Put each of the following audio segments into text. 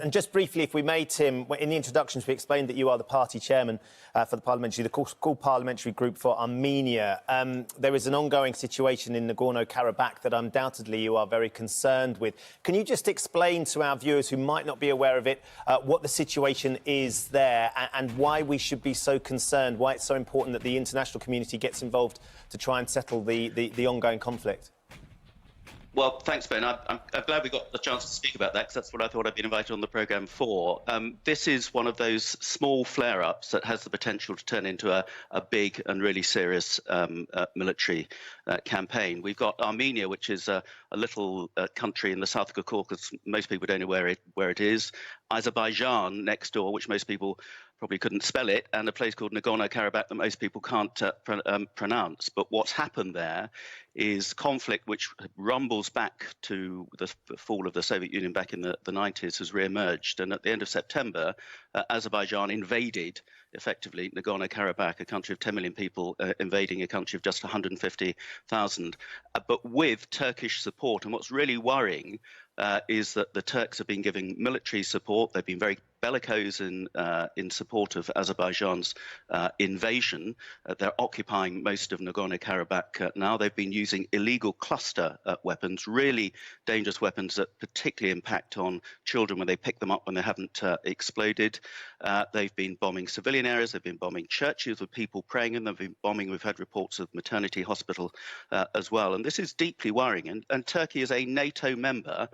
And just briefly, if we may, Tim, in the introductions we explained that you are the party chairman for the core parliamentary group for Armenia. There is an ongoing situation in Nagorno-Karabakh that undoubtedly you are very concerned with. Can you just explain to our viewers who might not be aware of it what the situation is there and why we should be so concerned, why it's so important that the international community gets involved to try and settle the ongoing conflict? Well, thanks, Ben. I'm glad we got the chance to speak about that, because that's what I thought I'd been invited on the programme for. This is one of those small flare-ups that has the potential to turn into a big and really serious military campaign. We've got Armenia, which is a little country in the south of the Caucasus. Most people don't know where it is. Azerbaijan next door, which most people probably couldn't spell it, and a place called Nagorno-Karabakh that most people can't pronounce. But what's happened there is conflict which rumbles back to the fall of the Soviet Union back in the 90s has re-emerged. And at the end of September, Azerbaijan invaded, effectively, Nagorno-Karabakh, a country of 10 million people, invading a country of just 150,000, but with Turkish support. And what's really worrying is that the Turks have been giving military support. They've been very bellicose in support of Azerbaijan's invasion. They're occupying most of Nagorno-Karabakh now. They've been using illegal cluster weapons, really dangerous weapons that particularly impact on children when they pick them up when they haven't exploded. They've been bombing civilian areas. They've been bombing churches with people praying in them. They've been bombing, we've had reports of maternity hospital as well. And this is deeply worrying. And Turkey is a NATO member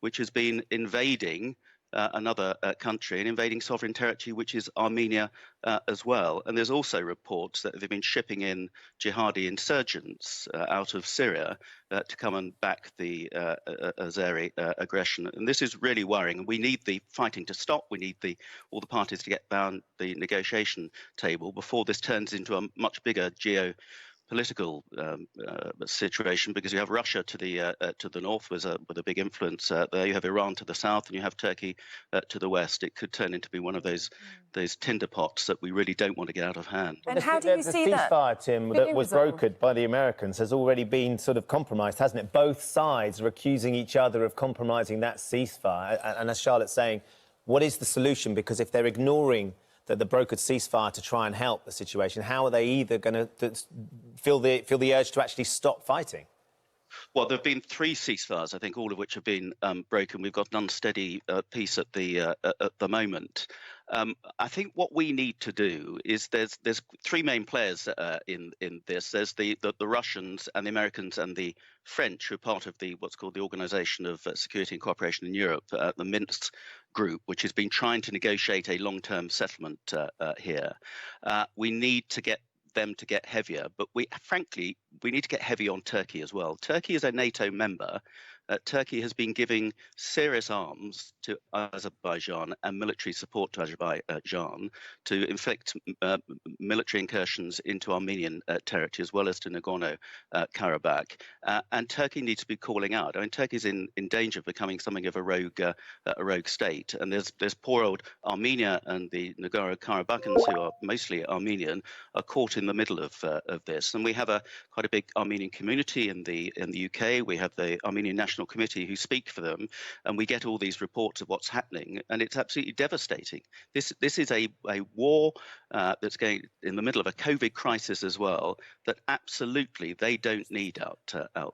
which has been invading another country and invading sovereign territory, which is Armenia as well. And there's also reports that they've been shipping in jihadi insurgents out of Syria to come and back the Azeri aggression. And this is really worrying. And we need the fighting to stop. We need all the parties to get down the negotiation table before this turns into a much bigger political situation, because you have Russia to the north with a big influence there. You have Iran to the south, and you have Turkey to the west. It could turn into be one of those tinder pots that we really don't want to get out of hand. And how do you see that? The ceasefire, Tim, that was brokered by the Americans has already been sort of compromised, hasn't it? Both sides are accusing each other of compromising that ceasefire. And as Charlotte's saying, what is the solution? Because if they're ignoring the brokered ceasefire to try and help the situation, how are they either going to feel the urge to actually stop fighting? Well, there have been 3 ceasefires, I think, all of which have been broken. We've got an unsteady peace at the moment. I think what we need to do is there's 3 main players in this. There's the Russians and the Americans and the French, who are part of what's called the Organisation of Security and Cooperation in Europe, the Minsk group, which has been trying to negotiate a long-term settlement here. We need to get them to get heavier, but frankly, we need to get heavy on Turkey as well. Turkey is a NATO member. Turkey has been giving serious arms to Azerbaijan and military support to Azerbaijan to inflict military incursions into Armenian territory as well as to Nagorno-Karabakh. And Turkey needs to be calling out. I mean, Turkey's in danger of becoming something of a rogue state. And there's poor old Armenia, and the Nagorno-Karabakhans, who are mostly Armenian, are caught in the middle of this. And we have quite a big Armenian community in the UK. We have the Armenian National Committee who speak for them, and we get all these reports of what's happening, and it's absolutely devastating. This is a war that's going in the middle of a COVID crisis as well, that absolutely they don't need out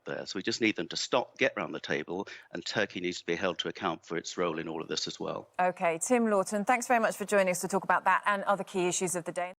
there. So we just need them to stop, get round the table, and Turkey needs to be held to account for its role in all of this as well. OK, Tim Lawton, thanks very much for joining us to talk about that and other key issues of the day.